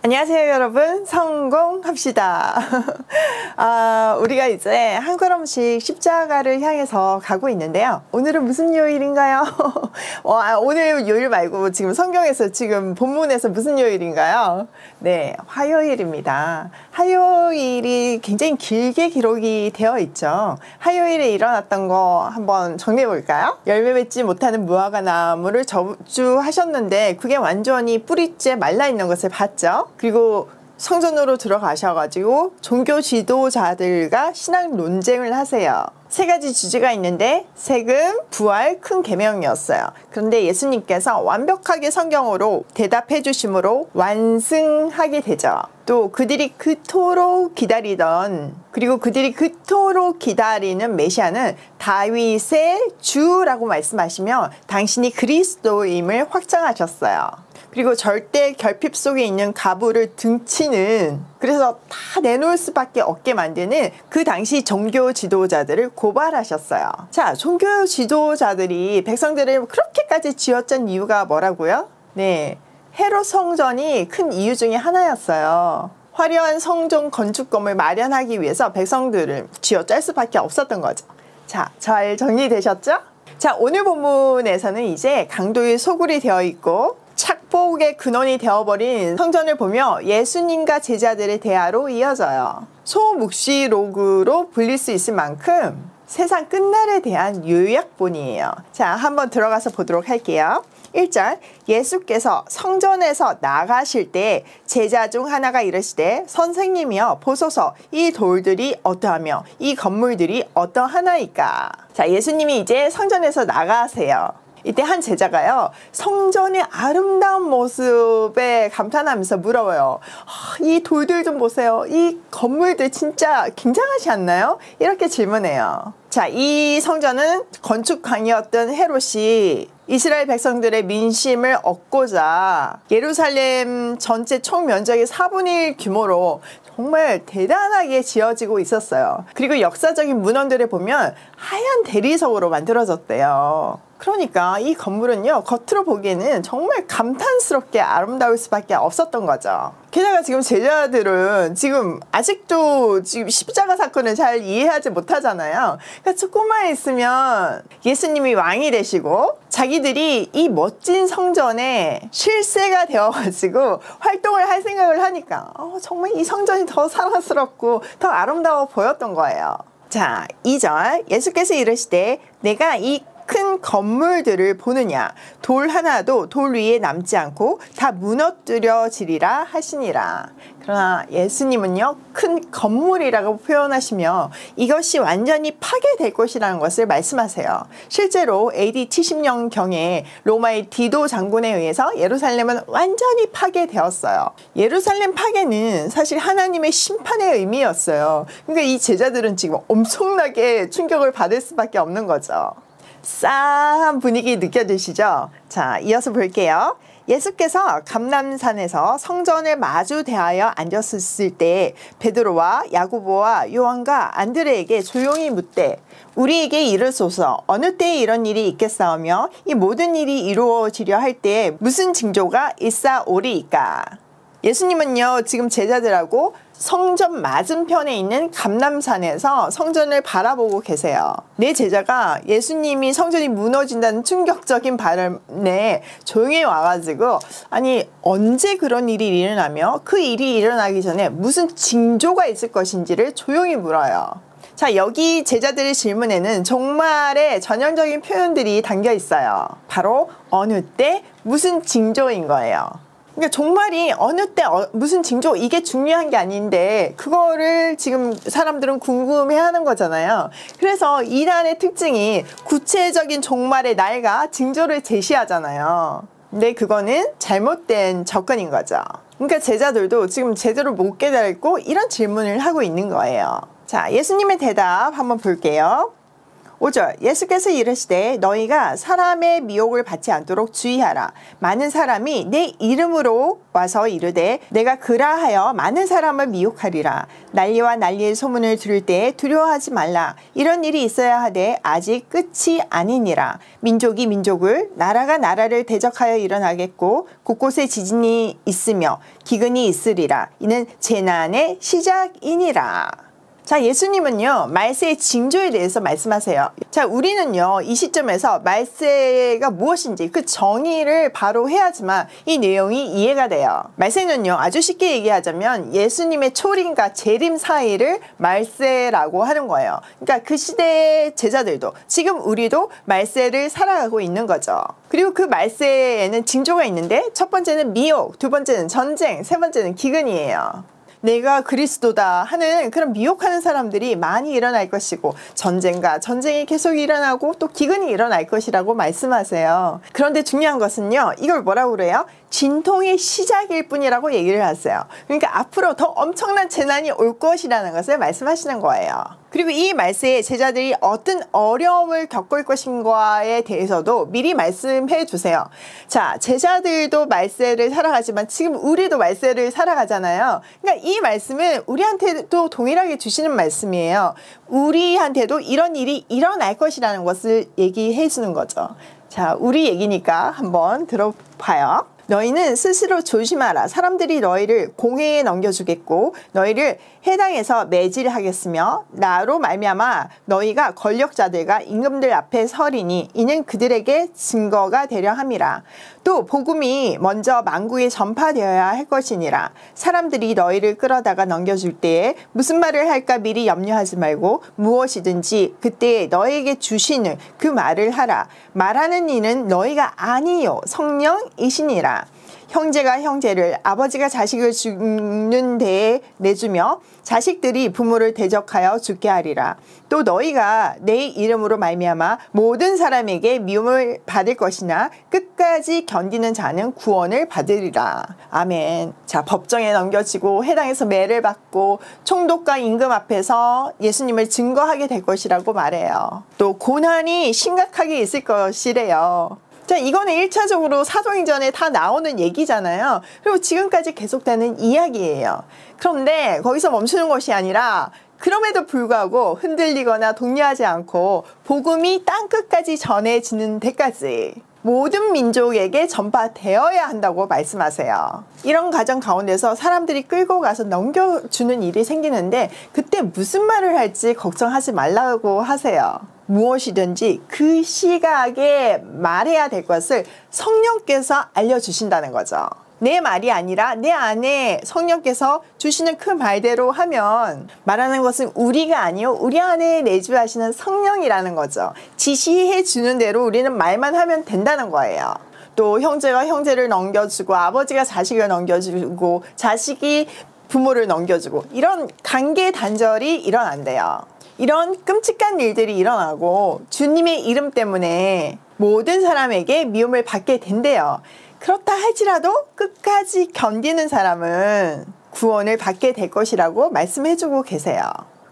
안녕하세요 여러분, 성공합시다. 우리가 이제 한 걸음씩 십자가를 향해서 가고 있는데요. 오늘은 무슨 요일인가요? 오늘 요일 말고 지금 성경에서 지금 본문에서 무슨 요일인가요? 네, 화요일입니다. 화요일이 굉장히 길게 기록이 되어 있죠. 화요일에 일어났던 거 한번 정리해 볼까요? 열매 맺지 못하는 무화과 나무를 저주하셨는데 그게 완전히 뿌리째 말라 있는 것을 봤죠. 그리고 성전으로 들어가셔가지고 종교 지도자들과 신학 논쟁을 하세요. 세 가지 주제가 있는데 세금, 부활, 큰 계명이었어요. 그런데 예수님께서 완벽하게 성경으로 대답해 주심으로 완승하게 되죠. 또 그들이 그토록 기다리는 메시아는 다윗의 주라고 말씀하시며 당신이 그리스도임을 확정하셨어요. 그리고 절대 결핍 속에 있는 가부를 등치는, 그래서 다 내놓을 수밖에 없게 만드는 그 당시 종교 지도자들을 고발하셨어요. 자, 종교 지도자들이 백성들을 그렇게까지 쥐어짠 이유가 뭐라고요? 네, 헤롯 성전이 큰 이유 중에 하나였어요. 화려한 성전 건축금을 마련하기 위해서 백성들을 쥐어짤 수밖에 없었던 거죠. 자, 잘 정리되셨죠? 자, 오늘 본문에서는 이제 강도의 소굴이 되어 있고 착복의 근원이 되어버린 성전을 보며 예수님과 제자들의 대화로 이어져요. 소묵시록으로 불릴 수 있을 만큼 세상 끝날에 대한 요약본이에요. 자, 한번 들어가서 보도록 할게요. 1절, 예수께서 성전에서 나가실 때 제자 중 하나가 이르시되 선생님이여 보소서 이 돌들이 어떠하며 이 건물들이 어떠하나이까. 자, 예수님이 이제 성전에서 나가세요. 이때 한 제자가요, 성전의 아름다운 모습에 감탄하면서 물어요. 이 돌들 좀 보세요. 이 건물들 진짜 굉장하지 않나요? 이렇게 질문해요. 자, 이 성전은 건축광이었던 헤롯이 이스라엘 백성들의 민심을 얻고자 예루살렘 전체 총 면적의 4분의 1 규모로 정말 대단하게 지어지고 있었어요. 그리고 역사적인 문헌들을 보면 하얀 대리석으로 만들어졌대요. 그러니까 이 건물은요, 겉으로 보기에는 정말 감탄스럽게 아름다울 수밖에 없었던 거죠. 게다가 지금 제자들은 아직도 십자가 사건을 잘 이해하지 못하잖아요. 그러니까 조금만 있으면 예수님이 왕이 되시고 자기들이 이 멋진 성전에 실세가 되어가지고 활동을 할 생각을 하니까 정말 이 성전이 더 사랑스럽고 더 아름다워 보였던 거예요. 자, 2절, 예수께서 이르시되 내가 이 큰 건물들을 보느냐 돌 하나도 돌 위에 남지 않고 다 무너뜨려지리라 하시니라. 그러나 예수님은요, 큰 건물이라고 표현하시며 이것이 완전히 파괴될 것이라는 것을 말씀하세요. 실제로 AD 70년경에 로마의 디도 장군에 의해서 예루살렘은 완전히 파괴되었어요. 예루살렘 파괴는 사실 하나님의 심판의 의미였어요. 그러니까 이 제자들은 지금 엄청나게 충격을 받을 수밖에 없는 거죠. 싸한 분위기 느껴지시죠? 자, 이어서 볼게요. 예수께서 감람산에서 성전을 마주 대하여 앉았을 때 베드로와 야고보와 요한과 안드레에게 조용히 묻되 우리에게 이르소서 어느 때에 이런 일이 있겠사오며 이 모든 일이 이루어지려 할 때에 무슨 징조가 있사오리이까. 예수님은요, 지금 제자들하고 성전 맞은편에 있는 감람산에서 성전을 바라보고 계세요. 내 제자가 예수님이 성전이 무너진다는 충격적인 발언에 조용히 와가지고 아니 언제 그런 일이 일어나며 그 일이 일어나기 전에 무슨 징조가 있을 것인지를 조용히 물어요. 자, 여기 제자들의 질문에는 종말의 전형적인 표현들이 담겨 있어요. 바로 어느 때 무슨 징조인 거예요. 그러니까 종말이 어느 때 무슨 징조, 이게 중요한 게 아닌데 그거를 지금 사람들은 궁금해하는 거잖아요. 그래서 이단의 특징이 구체적인 종말의 날과 징조를 제시하잖아요. 근데 그거는 잘못된 접근인 거죠. 그러니까 제자들도 지금 제대로 못 깨달고 이런 질문을 하고 있는 거예요. 자, 예수님의 대답 한번 볼게요. 5절 예수께서 이르시되 너희가 사람의 미혹을 받지 않도록 주의하라. 많은 사람이 내 이름으로 와서 이르되 내가 그라하여 많은 사람을 미혹하리라. 난리와 난리의 소문을 들을 때에 두려워하지 말라. 이런 일이 있어야 하되 아직 끝이 아니니라. 민족이 민족을 나라가 나라를 대적하여 일어나겠고 곳곳에 지진이 있으며 기근이 있으리라. 이는 재난의 시작이니라. 자, 예수님은요 말세의 징조에 대해서 말씀하세요. 자, 우리는요 이 시점에서 말세가 무엇인지 그 정의를 바로 해야지만 이 내용이 이해가 돼요. 말세는요 아주 쉽게 얘기하자면 예수님의 초림과 재림 사이를 말세라고 하는 거예요. 그러니까 그 시대의 제자들도 지금 우리도 말세를 살아가고 있는 거죠. 그리고 그 말세에는 징조가 있는데 첫 번째는 미혹, 두 번째는 전쟁, 세 번째는 기근이에요. 내가 그리스도다 하는 그런 미혹하는 사람들이 많이 일어날 것이고 전쟁과 전쟁이 계속 일어나고 또 기근이 일어날 것이라고 말씀하세요. 그런데 중요한 것은요 이걸 뭐라고 그래요? 진통의 시작일 뿐이라고 얘기를 하세요. 그러니까 앞으로 더 엄청난 재난이 올 것이라는 것을 말씀하시는 거예요. 그리고 이 말세에 제자들이 어떤 어려움을 겪을 것인가에 대해서도 미리 말씀해 주세요. 자, 제자들도 말세를 살아가지만 지금 우리도 말세를 살아가잖아요. 그러니까 이 말씀은 우리한테도 동일하게 주시는 말씀이에요. 우리한테도 이런 일이 일어날 것이라는 것을 얘기해 주는 거죠. 자, 우리 얘기니까 한번 들어봐요. 너희는 스스로 조심하라. 사람들이 너희를 공회에 넘겨주겠고 너희를 해당에서 매질하겠으며 나로 말미암아 너희가 권력자들과 임금들 앞에 서리니 이는 그들에게 증거가 되려 함이라. 또 복음이 먼저 만국에 전파되어야 할 것이니라. 사람들이 너희를 끌어다가 넘겨줄 때에 무슨 말을 할까 미리 염려하지 말고 무엇이든지 그때 너희에게 주시는 그 말을 하라. 말하는 이는 너희가 아니요 성령이시니라. 형제가 형제를 아버지가 자식을 죽는 데에 내주며 자식들이 부모를 대적하여 죽게 하리라. 또 너희가 내 이름으로 말미암아 모든 사람에게 미움을 받을 것이나 끝까지 견디는 자는 구원을 받으리라. 아멘. 자, 법정에 넘겨지고 해당에서 매를 받고 총독과 임금 앞에서 예수님을 증거하게 될 것이라고 말해요. 또 고난이 심각하게 있을 것이래요. 자, 이거는 1차적으로 사도행전에 다 나오는 얘기잖아요. 그리고 지금까지 계속되는 이야기예요. 그런데 거기서 멈추는 것이 아니라 그럼에도 불구하고 흔들리거나 동요하지 않고 복음이 땅끝까지 전해지는 데까지 모든 민족에게 전파되어야 한다고 말씀하세요. 이런 과정 가운데서 사람들이 끌고 가서 넘겨주는 일이 생기는데 그때 무슨 말을 할지 걱정하지 말라고 하세요. 무엇이든지 그 시각에 말해야 될 것을 성령께서 알려주신다는 거죠. 내 말이 아니라 내 안에 성령께서 주시는 그 말대로 하면 말하는 것은 우리가 아니요 우리 안에 내주하시는 성령이라는 거죠. 지시해 주는 대로 우리는 말만 하면 된다는 거예요. 또 형제가 형제를 넘겨주고 아버지가 자식을 넘겨주고 자식이 부모를 넘겨주고 이런 관계 단절이 일어난대요. 이런 끔찍한 일들이 일어나고 주님의 이름 때문에 모든 사람에게 미움을 받게 된대요. 그렇다 할지라도 끝까지 견디는 사람은 구원을 받게 될 것이라고 말씀해주고 계세요.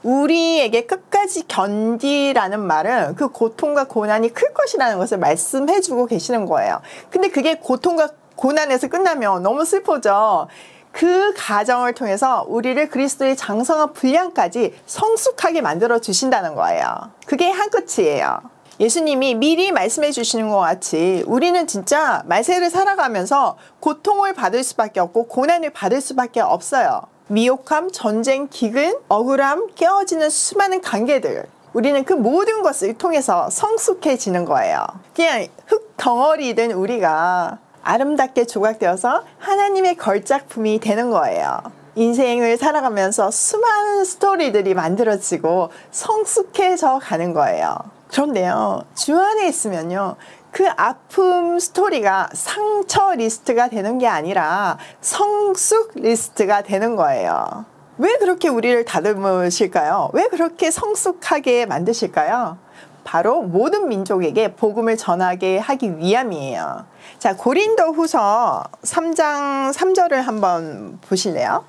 우리에게 끝까지 견디라는 말은 그 고통과 고난이 클 것이라는 것을 말씀해주고 계시는 거예요. 근데 그게 고통과 고난에서 끝나면 너무 슬프죠. 그 과정을 통해서 우리를 그리스도의 장성한 분량까지 성숙하게 만들어 주신다는 거예요. 그게 한 끝이에요. 예수님이 미리 말씀해 주시는 것 같이 우리는 진짜 말세를 살아가면서 고통을 받을 수밖에 없고 고난을 받을 수밖에 없어요. 미혹함, 전쟁, 기근, 억울함, 깨어지는 수많은 관계들 우리는 그 모든 것을 통해서 성숙해지는 거예요. 그냥 흙 덩어리든 우리가 아름답게 조각되어서 하나님의 걸작품이 되는 거예요. 인생을 살아가면서 수많은 스토리들이 만들어지고 성숙해져 가는 거예요. 그런데요, 주 안에 있으면요, 그 아픔 스토리가 상처 리스트가 되는 게 아니라 성숙 리스트가 되는 거예요. 왜 그렇게 우리를 다듬으실까요? 왜 그렇게 성숙하게 만드실까요? 바로 모든 민족에게 복음을 전하게 하기 위함이에요. 자, 고린도 후서 3장 3절을 한번 보실래요?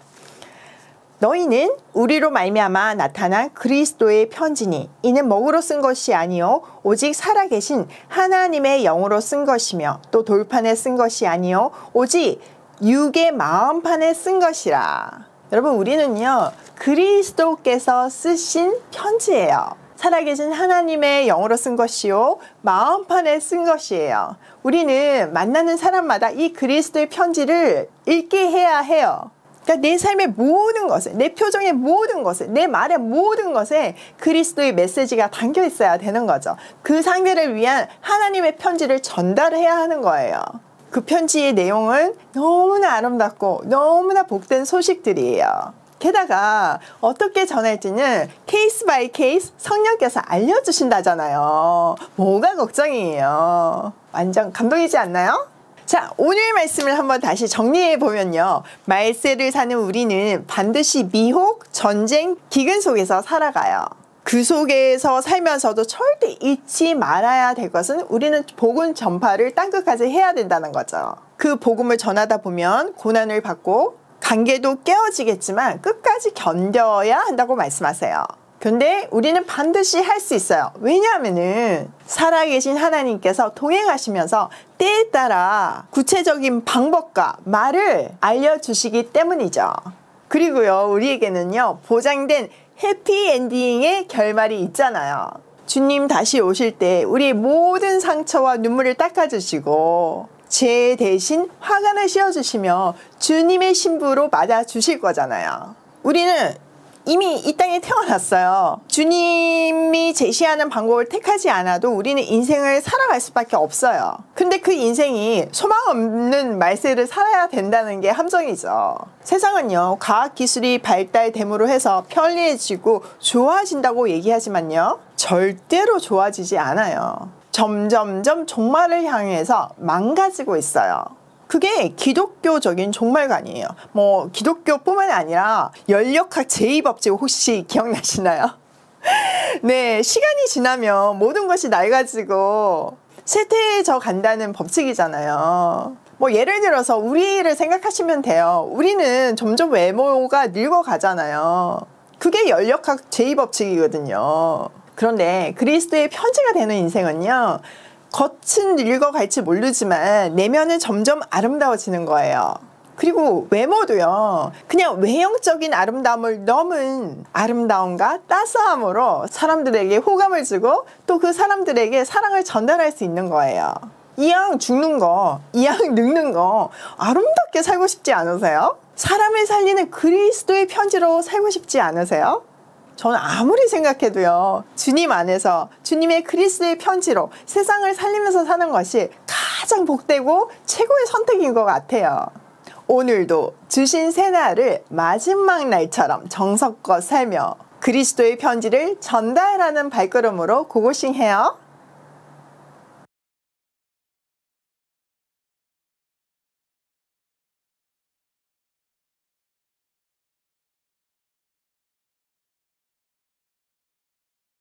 너희는 우리로 말미암아 나타난 그리스도의 편지니 이는 먹으로 쓴 것이 아니요 오직 살아계신 하나님의 영으로 쓴 것이며 또 돌판에 쓴 것이 아니요 오직 육의 마음판에 쓴 것이라. 여러분, 우리는요 그리스도께서 쓰신 편지예요. 살아계신 하나님의 영으로 쓴 것이요 마음판에 쓴 것이에요. 우리는 만나는 사람마다 이 그리스도의 편지를 읽게 해야 해요. 그러니까 내 삶의 모든 것에, 내 표정의 모든 것에, 내 말의 모든 것에 그리스도의 메시지가 담겨 있어야 되는 거죠. 그 상대를 위한 하나님의 편지를 전달해야 하는 거예요. 그 편지의 내용은 너무나 아름답고 너무나 복된 소식들이에요. 게다가 어떻게 전할지는 케이스 바이 케이스 성령께서 알려주신다잖아요. 뭐가 걱정이에요. 완전 감동이지 않나요? 자, 오늘 말씀을 한번 다시 정리해 보면요. 말세를 사는 우리는 반드시 미혹, 전쟁, 기근 속에서 살아가요. 그 속에서 살면서도 절대 잊지 말아야 될 것은 우리는 복음 전파를 땅끝까지 해야 된다는 거죠. 그 복음을 전하다 보면 고난을 받고 관계도 깨어지겠지만 끝까지 견뎌야 한다고 말씀하세요. 근데 우리는 반드시 할 수 있어요. 왜냐하면은 살아계신 하나님께서 동행하시면서 때에 따라 구체적인 방법과 말을 알려주시기 때문이죠. 그리고요, 우리에게는요 보장된 해피엔딩의 결말이 있잖아요. 주님 다시 오실 때 우리의 모든 상처와 눈물을 닦아주시고 죄 대신 화관을 씌워주시며 주님의 신부로 맞아주실 거잖아요. 우리는 이미 이 땅에 태어났어요. 주님이 제시하는 방법을 택하지 않아도 우리는 인생을 살아갈 수밖에 없어요. 근데 그 인생이 소망 없는 말세를 살아야 된다는 게 함정이죠. 세상은요 과학기술이 발달됨으로 해서 편리해지고 좋아진다고 얘기하지만요 절대로 좋아지지 않아요. 점점점 종말을 향해서 망가지고 있어요. 그게 기독교적인 종말관이에요. 뭐 기독교뿐만 아니라 연력학 제2법칙 혹시 기억나시나요? 네, 시간이 지나면 모든 것이 낡아지고 쇠퇴해져 간다는 법칙이잖아요. 뭐 예를 들어서 우리를 생각하시면 돼요. 우리는 점점 외모가 늙어가잖아요. 그게 연력학 제2법칙이거든요. 그런데 그리스도의 편지가 되는 인생은요 겉은 늙어갈지 모르지만 내면은 점점 아름다워지는 거예요. 그리고 외모도요 그냥 외형적인 아름다움을 넘은 아름다움과 따스함으로 사람들에게 호감을 주고 또 그 사람들에게 사랑을 전달할 수 있는 거예요. 이왕 죽는 거, 이왕 늙는 거 아름답게 살고 싶지 않으세요? 사람을 살리는 그리스도의 편지로 살고 싶지 않으세요? 저는 아무리 생각해도요 주님 안에서 주님의 그리스도의 편지로 세상을 살리면서 사는 것이 가장 복되고 최고의 선택인 것 같아요. 오늘도 주신 새날을 마지막 날처럼 정성껏 살며 그리스도의 편지를 전달하는 발걸음으로 고고싱해요.